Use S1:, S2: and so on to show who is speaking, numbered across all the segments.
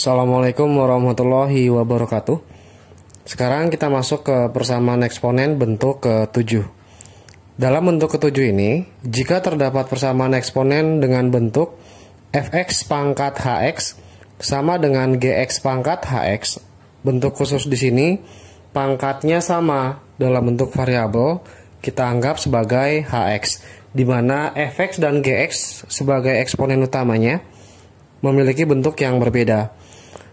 S1: Assalamualaikum warahmatullahi wabarakatuh. Sekarang kita masuk ke persamaan eksponen bentuk ke-7. Dalam bentuk ke-7 ini, jika terdapat persamaan eksponen dengan bentuk fx pangkat hx sama dengan gx pangkat hx, bentuk khusus di sini pangkatnya sama dalam bentuk variabel, kita anggap sebagai hx, di mana fx dan gx sebagai eksponen utamanya memiliki bentuk yang berbeda.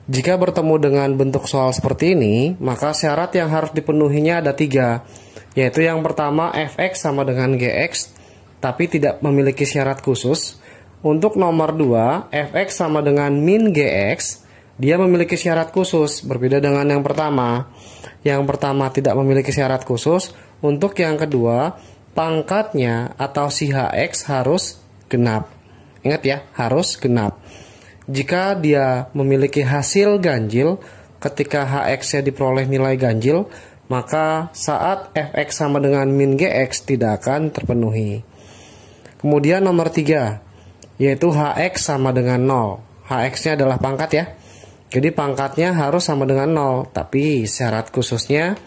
S1: Jika bertemu dengan bentuk soal seperti ini, maka syarat yang harus dipenuhinya ada 3, yaitu yang pertama fx sama dengan gx, tapi tidak memiliki syarat khusus. Untuk nomor 2, fx sama dengan min gx, dia memiliki syarat khusus, berbeda dengan yang pertama. Yang pertama tidak memiliki syarat khusus. Untuk yang kedua, pangkatnya atau si hx harus genap. Ingat ya, harus genap. Jika dia memiliki hasil ganjil, ketika hx-nya diperoleh nilai ganjil, maka saat fx sama dengan min gx tidak akan terpenuhi. Kemudian nomor 3, yaitu hx sama dengan 0. Hx-nya adalah pangkat ya. Jadi pangkatnya harus sama dengan 0, tapi syarat khususnya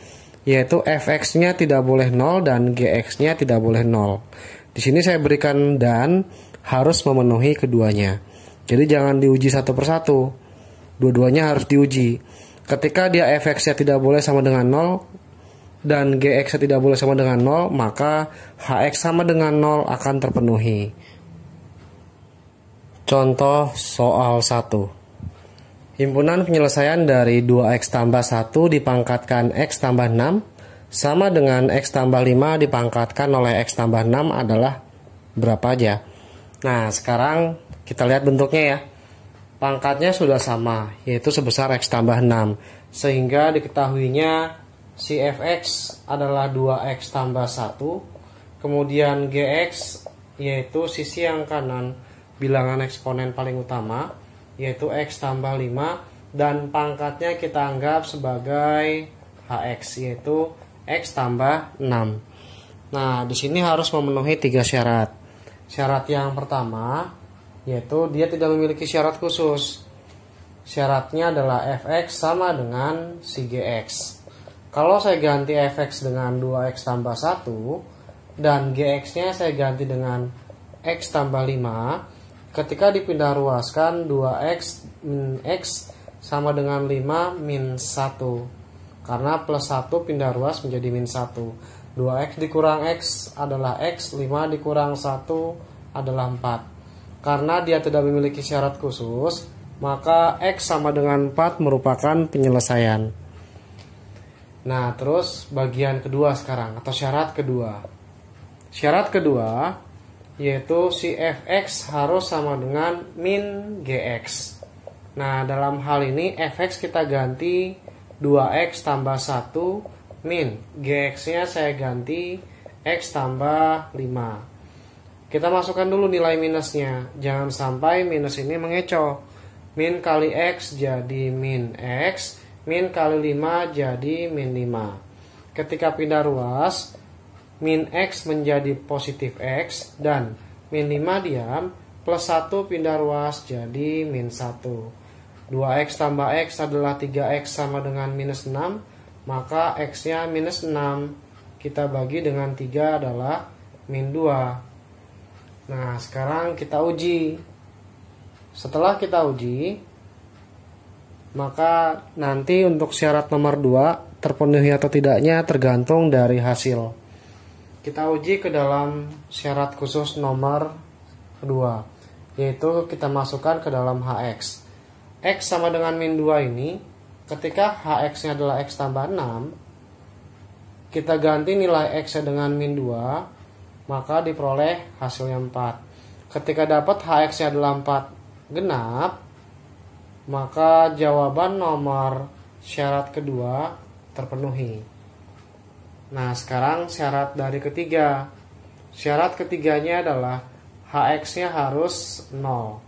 S1: yaitu fx-nya tidak boleh 0 dan gx-nya tidak boleh 0. Di sini saya berikan dan harus memenuhi keduanya. Jadi jangan diuji satu persatu, dua-duanya harus diuji. Ketika dia fx-nya tidak boleh sama dengan 0 dan gx-nya tidak boleh sama dengan 0, maka hx sama dengan 0 akan terpenuhi. Contoh soal 1. Himpunan penyelesaian dari 2x tambah 1 dipangkatkan x tambah 6 sama dengan x tambah 5 dipangkatkan oleh x tambah 6 adalah berapa aja. Nah, sekarang kita lihat bentuknya ya. Pangkatnya sudah sama, yaitu sebesar x tambah 6. Sehingga diketahuinya si fx adalah 2x tambah 1. Kemudian gx yaitu sisi yang kanan bilangan eksponen paling utama, yaitu x tambah 5. Dan pangkatnya kita anggap sebagai hx, yaitu x tambah 6. Nah, di sini harus memenuhi 3 syarat. Syarat yang pertama yaitu dia tidak memiliki syarat khusus. Syaratnya adalah fx sama dengan si gx. Kalau saya ganti fx dengan 2x tambah 1 dan gx-nya saya ganti dengan x tambah 5, ketika dipindah ruaskan 2x min x sama dengan 5 min 1. Karena plus 1 pindah ruas menjadi min 1. 2x dikurang x adalah x, 5 dikurang 1 adalah 4. Karena dia tidak memiliki syarat khusus, maka x sama dengan 4 merupakan penyelesaian. Nah, terus bagian kedua sekarang, atau syarat kedua. Syarat kedua, yaitu si fx harus sama dengan min gx. Nah, dalam hal ini fx kita ganti 2x tambah 1 min. Gx-nya saya ganti x tambah 5. Kita masukkan dulu nilai minusnya. Jangan sampai minus ini mengecoh. Min kali x jadi min x, min kali 5 jadi min 5. Ketika pindah ruas, min x menjadi positif x dan min 5 diam, plus 1 pindah ruas jadi min 1. 2x tambah x adalah 3x sama dengan minus 6, maka x-nya minus 6. Kita bagi dengan 3 adalah min 2. Nah, sekarang kita uji. Setelah kita uji, maka nanti untuk syarat nomor 2 terpenuhi atau tidaknya tergantung dari hasil. Kita uji ke dalam syarat khusus nomor 2, yaitu kita masukkan ke dalam hx. X sama dengan min 2 ini, ketika hx-nya adalah x tambah 6, kita ganti nilai x-nya dengan min 2, maka diperoleh hasilnya 4. Ketika dapat hx-nya adalah 4 genap, maka jawaban nomor syarat kedua terpenuhi. Nah, sekarang syarat dari ketiga. Syarat ketiganya adalah hx-nya harus 0.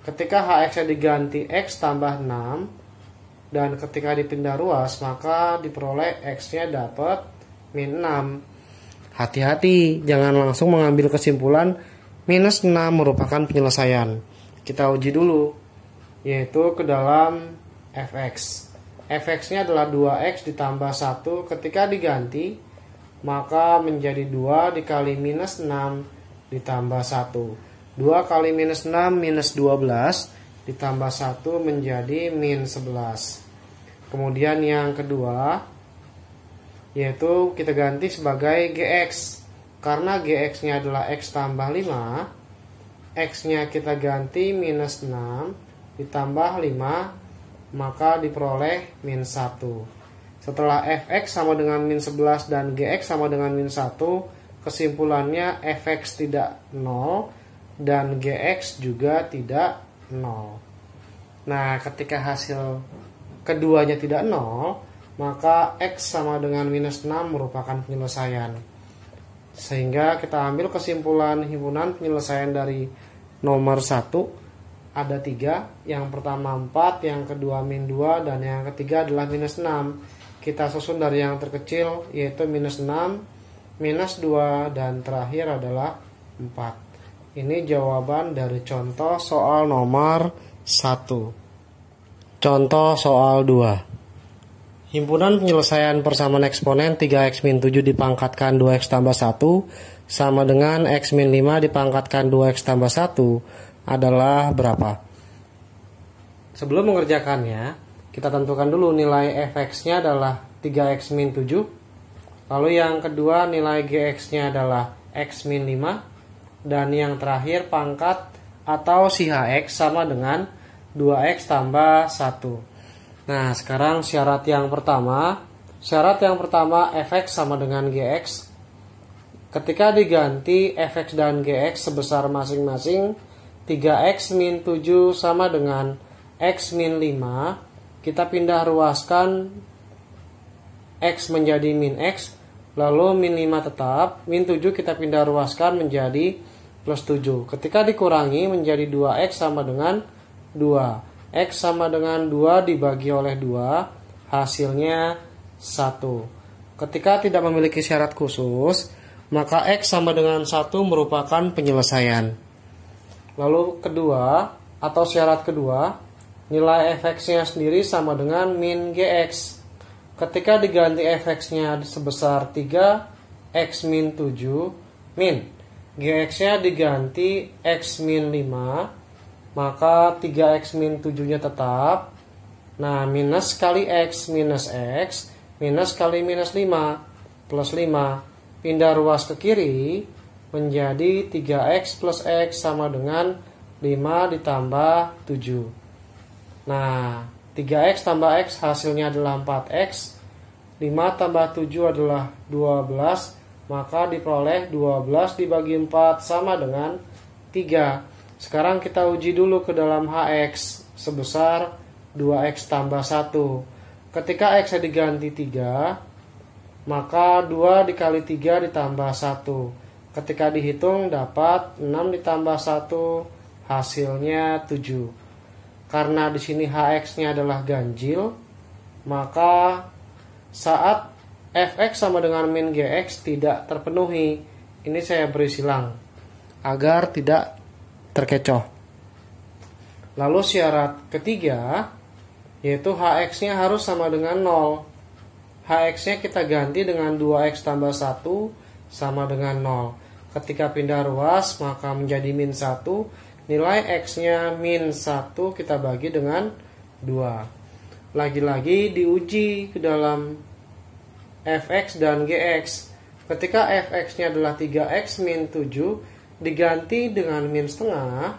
S1: Ketika hx-nya diganti x tambah 6 dan ketika dipindah ruas, maka diperoleh x-nya dapat min 6. Hati-hati, jangan langsung mengambil kesimpulan minus 6 merupakan penyelesaian. Kita uji dulu. yaitu ke dalam fx. Fx-nya adalah 2x ditambah 1. Ketika diganti, maka menjadi 2 dikali minus 6 ditambah 1. 2 kali minus 6 minus 12 ditambah 1 menjadi min 11. Kemudian yang kedua, yaitu kita ganti sebagai gx. Karena gx-nya adalah x tambah 5, x-nya kita ganti minus 6 ditambah 5, maka diperoleh min 1. Setelah fx sama dengan min 11 dan gx sama dengan min 1, kesimpulannya fx tidak 0 dan gx juga tidak 0. Nah, ketika hasil keduanya tidak 0, maka x sama dengan minus 6 merupakan penyelesaian. Sehingga kita ambil kesimpulan himpunan penyelesaian dari nomor 1 ada 3. Yang pertama 4, yang kedua min 2, dan yang ketiga adalah minus 6. Kita susun dari yang terkecil, yaitu minus 6, minus 2, dan terakhir adalah 4. Ini jawaban dari contoh soal nomor 1. Contoh soal 2. Himpunan penyelesaian persamaan eksponen 3x min 7 dipangkatkan 2x tambah 1 sama dengan x min 5 dipangkatkan 2x tambah 1 adalah berapa? Sebelum mengerjakannya, kita tentukan dulu nilai fx-nya adalah 3x min 7. Lalu yang kedua nilai gx-nya adalah x min 5. Dan yang terakhir pangkat atau si hx sama dengan 2x tambah 1. Nah, sekarang syarat yang pertama. Syarat yang pertama fx sama dengan gx. Ketika diganti fx dan gx sebesar masing-masing 3x min 7 sama dengan x min 5, kita pindah ruaskan x menjadi min x, lalu min 5 tetap, min 7 kita pindah ruaskan menjadi plus 7. Ketika dikurangi menjadi 2x sama dengan 2. X sama dengan 2 dibagi oleh 2, hasilnya 1. Ketika tidak memiliki syarat khusus, maka X sama dengan 1 merupakan penyelesaian. Lalu kedua, atau syarat kedua, nilai fx-nya sendiri sama dengan min gx. Ketika diganti fx-nya sebesar 3x min 7, min gx-nya diganti x min 5, maka 3x min 7-nya tetap. Nah, minus kali x minus x, minus kali minus 5 plus 5. Pindah ruas ke kiri menjadi 3x plus x sama dengan 5 ditambah 7. Nah, 3x tambah x hasilnya adalah 4x. 5 tambah 7 adalah 12. Maka diperoleh 12 dibagi 4 sama dengan 3. Sekarang kita uji dulu ke dalam hx sebesar 2x tambah 1. Ketika x diganti 3, maka 2 dikali 3 ditambah 1. Ketika dihitung dapat 6 ditambah 1, hasilnya 7. Karena di sini hx-nya adalah ganjil, maka saat fx sama dengan min gx tidak terpenuhi. Ini saya beri silang agar tidak terkecoh. Lalu syarat ketiga, yaitu hx-nya harus sama dengan 0. hx-nya kita ganti dengan 2x tambah 1 sama dengan 0. Ketika pindah ruas maka menjadi min 1. Nilai x-nya min 1 kita bagi dengan 2. Lagi-lagi diuji ke dalam fx dan gx. Ketika fx-nya adalah 3x min 7 diganti dengan min setengah,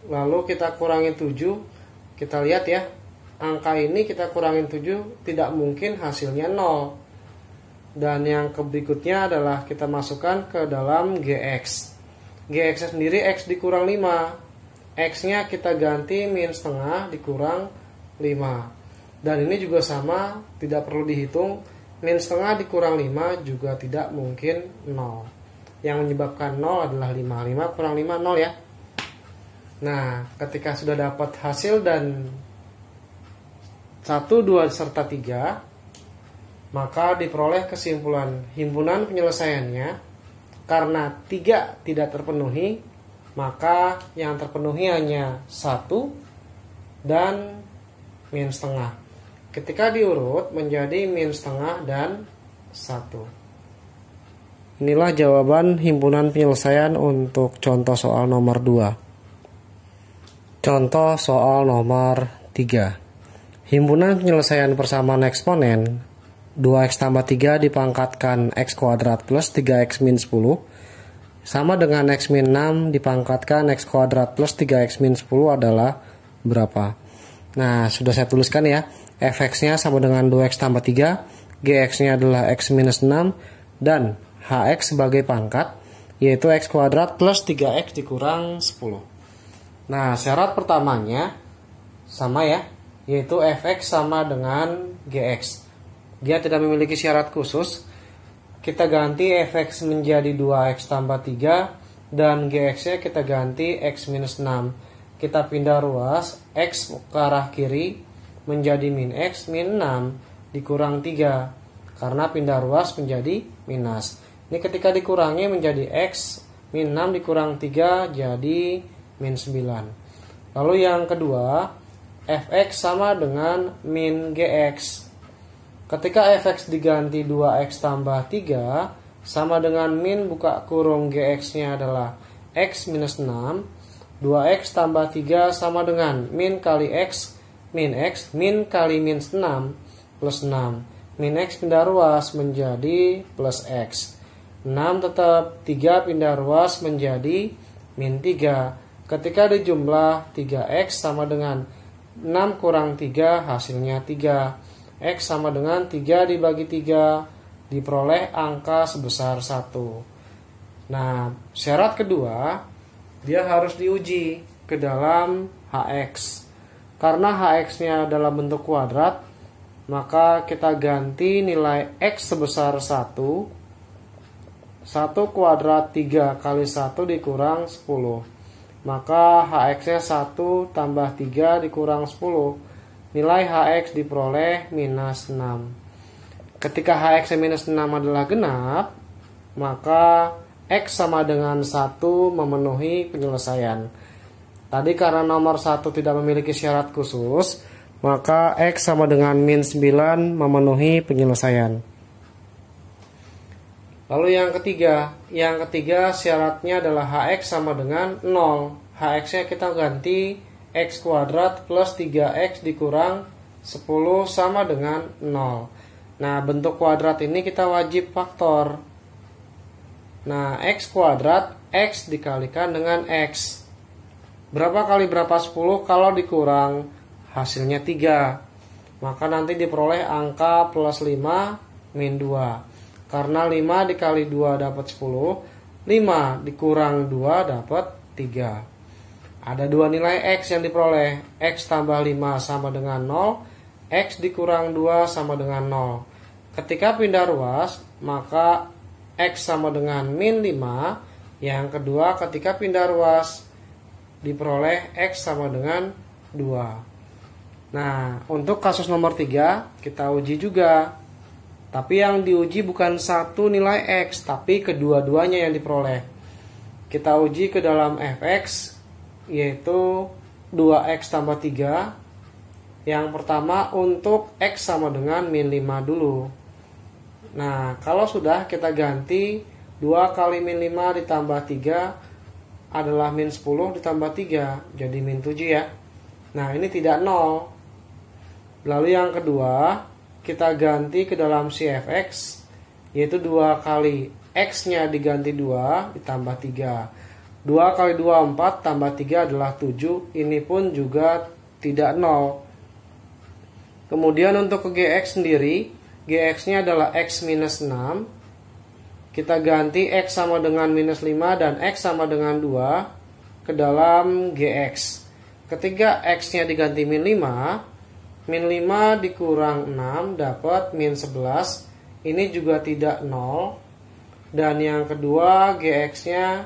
S1: lalu kita kurangi 7. Kita lihat ya, angka ini kita kurangin 7 tidak mungkin hasilnya 0. Dan yang berikutnya adalah kita masukkan ke dalam gx. Gx sendiri x dikurang 5. X-nya kita ganti min setengah dikurang 5. Dan ini juga sama, tidak perlu dihitung. Min setengah dikurang 5 juga tidak mungkin 0. Yang menyebabkan 0 adalah 5. 5 kurang 5 0 ya. Nah, ketika sudah dapat hasil dan 1, 2, serta 3, maka diperoleh kesimpulan himpunan penyelesaiannya. Karena 3 tidak terpenuhi, maka yang terpenuhi hanya 1 dan min setengah. Ketika diurut menjadi min setengah dan 1. Inilah jawaban himpunan penyelesaian untuk contoh soal nomor 2. Contoh soal nomor 3. Himpunan penyelesaian persamaan eksponen 2x tambah 3 dipangkatkan x kuadrat plus 3x min 10 sama dengan x min 6 dipangkatkan x kuadrat plus 3x min 10 adalah berapa? Nah, sudah saya tuliskan ya. Fx-nya sama dengan 2x tambah 3, gx-nya adalah x minus 6, dan hx sebagai pangkat, yaitu x kuadrat plus 3x dikurang 10. Nah, syarat pertamanya sama ya, yaitu fx sama dengan gx. Dia tidak memiliki syarat khusus. Kita ganti fx menjadi 2x tambah 3, dan gx-nya kita ganti x minus 6. Kita pindah ruas, x ke arah kiri menjadi min x min 6 dikurang 3 karena pindah ruas menjadi minus. Ini ketika dikurangi menjadi x min 6 dikurang 3 jadi min 9. Lalu yang kedua, fx sama dengan min gx. Ketika fx diganti 2x tambah 3 sama dengan min buka kurung gx-nya adalah x minus 6. 2x tambah 3 sama dengan min kali x, min kali min 6 plus 6. Min x pindah ruas menjadi plus x. 6 tetap, 3 pindah ruas menjadi min 3. Ketika dijumlah 3x sama dengan 6 kurang 3 hasilnya 3. X sama dengan 3 dibagi 3 diperoleh angka sebesar 1. Nah, syarat kedua, dia harus diuji ke dalam hx. Karena hx-nya dalam bentuk kuadrat, maka kita ganti nilai x sebesar 1. 1 kuadrat 3 kali 1 dikurang 10. Maka hx-nya 1 tambah 3 dikurang 10. Nilai hx diperoleh minus 6. Ketika hx-nya minus 6 adalah genap, maka x sama dengan 1 memenuhi penyelesaian. Tadi karena nomor 1 tidak memiliki syarat khusus, maka x sama dengan min 9 memenuhi penyelesaian. Lalu yang ketiga syaratnya adalah hx sama dengan 0. Hx-nya kita ganti x kuadrat plus 3x dikurang 10 sama dengan 0. Nah, bentuk kuadrat ini kita wajib faktor. Nah, x kuadrat, x dikalikan dengan x. Berapa kali berapa 10 kalau dikurang hasilnya 3. Maka nanti diperoleh angka plus 5 min 2. Karena 5 dikali 2 dapat 10. 5 dikurang 2 dapat 3. Ada dua nilai x yang diperoleh. X tambah 5 sama dengan 0. X dikurang 2 sama dengan 0. Ketika pindah ruas, maka x sama dengan min 5. Yang kedua, ketika pindah ruas diperoleh x sama dengan 2. Nah, untuk kasus nomor 3 kita uji juga. Tapi yang diuji bukan satu nilai x, tapi kedua-duanya yang diperoleh. Kita uji ke dalam fx, yaitu 2x tambah 3. Yang pertama untuk x sama dengan min 5 dulu. Nah, kalau sudah kita ganti 2 kali min 5 ditambah 3 adalah min 10 ditambah 3, jadi min 7 ya. Nah, ini tidak 0. Lalu yang kedua, kita ganti ke dalam si fx, yaitu 2 kali x-nya diganti 2 ditambah 3. 2 kali 2 4 tambah 3 adalah 7, ini pun juga tidak 0. Kemudian untuk ke gx sendiri, gx-nya adalah x minus 6. Kita ganti x sama dengan minus 5 dan x sama dengan 2 ke dalam gx. Ketika x-nya diganti min 5, min 5 dikurang 6 dapat min 11. Ini juga tidak 0. Dan yang kedua, gx-nya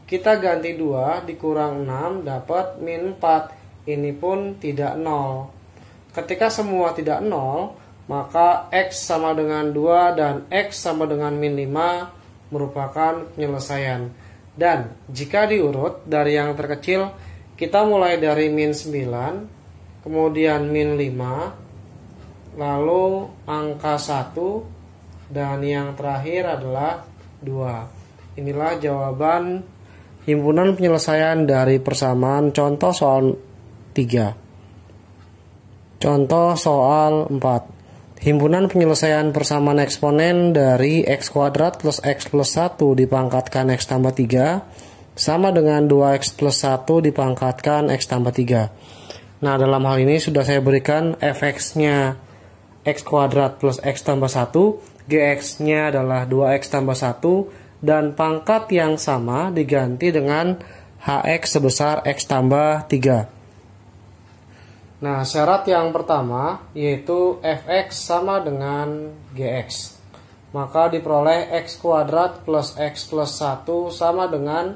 S1: kita ganti 2 dikurang 6 dapat min 4. Ini pun tidak 0. Ketika semua tidak 0, maka x sama dengan 2 dan x sama dengan min 5 merupakan penyelesaian. Dan jika diurut dari yang terkecil, kita mulai dari min 9, kemudian min 5, lalu angka 1, dan yang terakhir adalah 2. Inilah jawaban himpunan penyelesaian dari persamaan contoh soal 3. Contoh soal 4. Himpunan penyelesaian persamaan eksponen dari x kuadrat plus x plus 1 dipangkatkan x tambah 3 sama dengan 2x plus 1 dipangkatkan x tambah 3. Nah, dalam hal ini sudah saya berikan fx-nya x kuadrat plus x tambah 1, gx-nya adalah 2x tambah 1, dan pangkat yang sama diganti dengan hx sebesar x tambah 3. Nah, syarat yang pertama yaitu fx sama dengan gx. Maka diperoleh x kuadrat plus x plus 1 sama dengan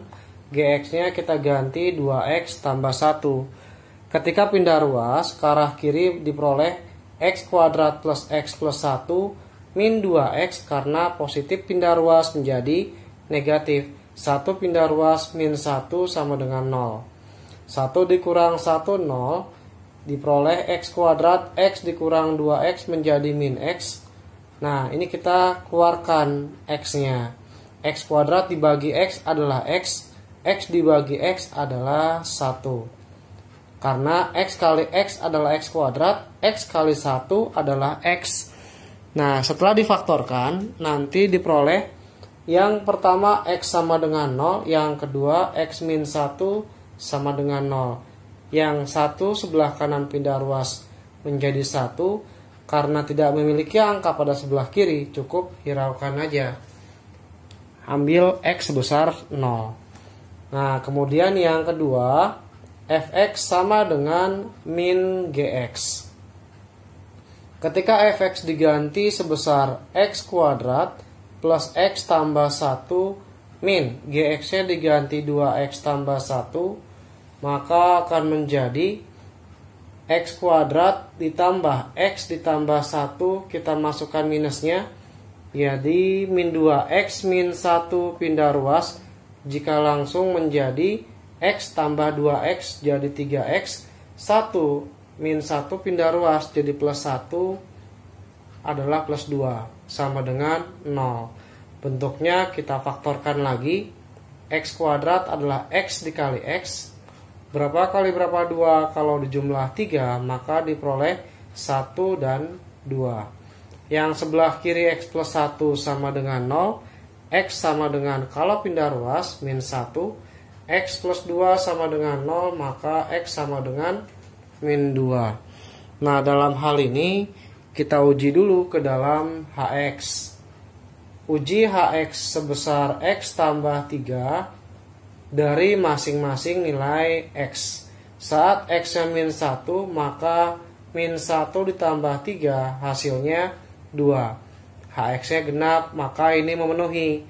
S1: gx-nya kita ganti 2x tambah 1. Ketika pindah ruas ke arah kiri diperoleh x kuadrat plus x plus 1 min 2x karena positif pindah ruas menjadi negatif. 1 pindah ruas min 1 sama dengan 0. 1 dikurang 1, 0. Diperoleh x kuadrat x dikurang 2x menjadi min x. Nah, ini kita keluarkan x-nya. X kuadrat dibagi x adalah x. X dibagi x adalah 1. Karena x kali x adalah x kuadrat, x kali 1 adalah x. Nah, setelah difaktorkan, nanti diperoleh yang pertama x sama dengan 0, yang kedua x min 1 sama dengan 0. Yang 1 sebelah kanan pindah ruas menjadi 1, karena tidak memiliki angka pada sebelah kiri, cukup hiraukan aja. Ambil x sebesar 0. Nah, kemudian yang kedua, fx sama dengan min gx. Ketika fx diganti sebesar x kuadrat plus x tambah 1 min gx-nya diganti 2x tambah 1, maka akan menjadi x kuadrat ditambah x ditambah 1, kita masukkan minusnya, jadi min 2x min 1 pindah ruas, jika langsung menjadi x tambah 2x jadi 3x, 1 min 1 pindah ruas jadi plus 1 adalah plus 2 sama dengan 0. Bentuknya kita faktorkan lagi, x kuadrat adalah x dikali x. Berapa kali berapa 2? Kalau dijumlah 3, maka diperoleh 1 dan 2. Yang sebelah kiri x plus 1 sama dengan 0. X sama dengan kalau pindah ruas min 1. X plus 2 sama dengan 0, maka x sama dengan min 2. Nah, dalam hal ini kita uji dulu ke dalam hx. Uji hx sebesar x tambah 3 dari masing-masing nilai x. Saat x-nya min 1, maka min 1 ditambah 3 hasilnya 2. Hx-nya genap, maka ini memenuhi.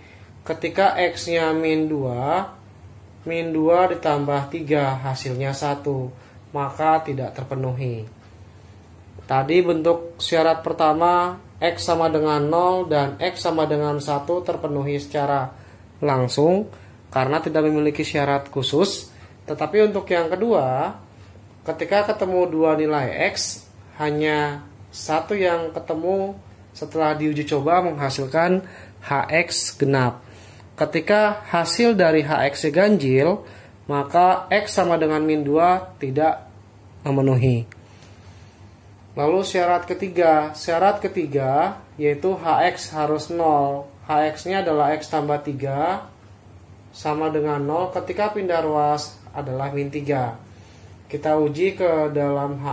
S1: Ketika x-nya min 2, min 2 ditambah 3 hasilnya 1, maka tidak terpenuhi. Tadi bentuk syarat pertama x sama dengan 0 dan x sama dengan 1 terpenuhi secara langsung karena tidak memiliki syarat khusus. Tetapi untuk yang kedua, ketika ketemu dua nilai x, hanya satu yang ketemu setelah diuji coba menghasilkan hx genap. Ketika hasil dari hx ganjil, maka x sama dengan min 2 tidak memenuhi. Lalu syarat ketiga yaitu hx harus 0. Hx-nya adalah x tambah 3 sama dengan 0 ketika pindah ruas adalah min 3. Kita uji ke dalam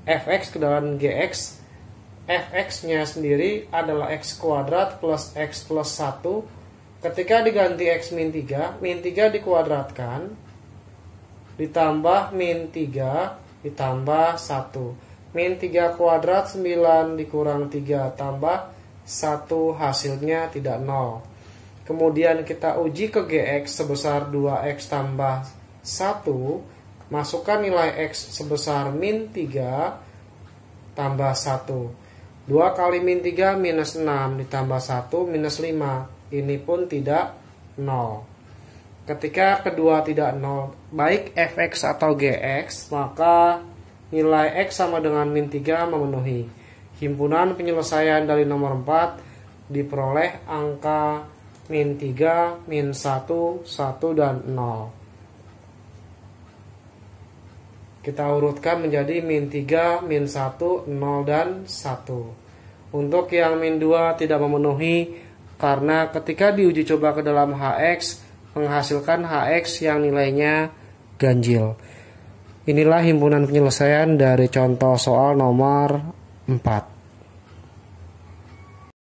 S1: fx ke dalam gx. Fx-nya sendiri adalah x kuadrat plus x plus 1. Ketika diganti x min 3 dikuadratkan ditambah min 3 ditambah 1. Min 3 kuadrat 9 dikurang 3 tambah 1 hasilnya tidak 0. Kemudian kita uji ke gx sebesar 2x tambah 1. Masukkan nilai x sebesar min 3 tambah 1. 2 kali min 3 minus 6 ditambah 1 minus 5. Ini pun tidak 0. Ketika kedua tidak nol, baik fx atau gx, maka nilai x sama dengan min 3 memenuhi. Himpunan penyelesaian dari nomor 4 diperoleh angka min 3, min 1, 1, dan 0. Kita urutkan menjadi min 3, min 1, 0, dan 1. Untuk yang min 2 tidak memenuhi karena ketika diuji coba ke dalam hx menghasilkan hx yang nilainya ganjil. Inilah himpunan penyelesaian dari contoh soal nomor 4.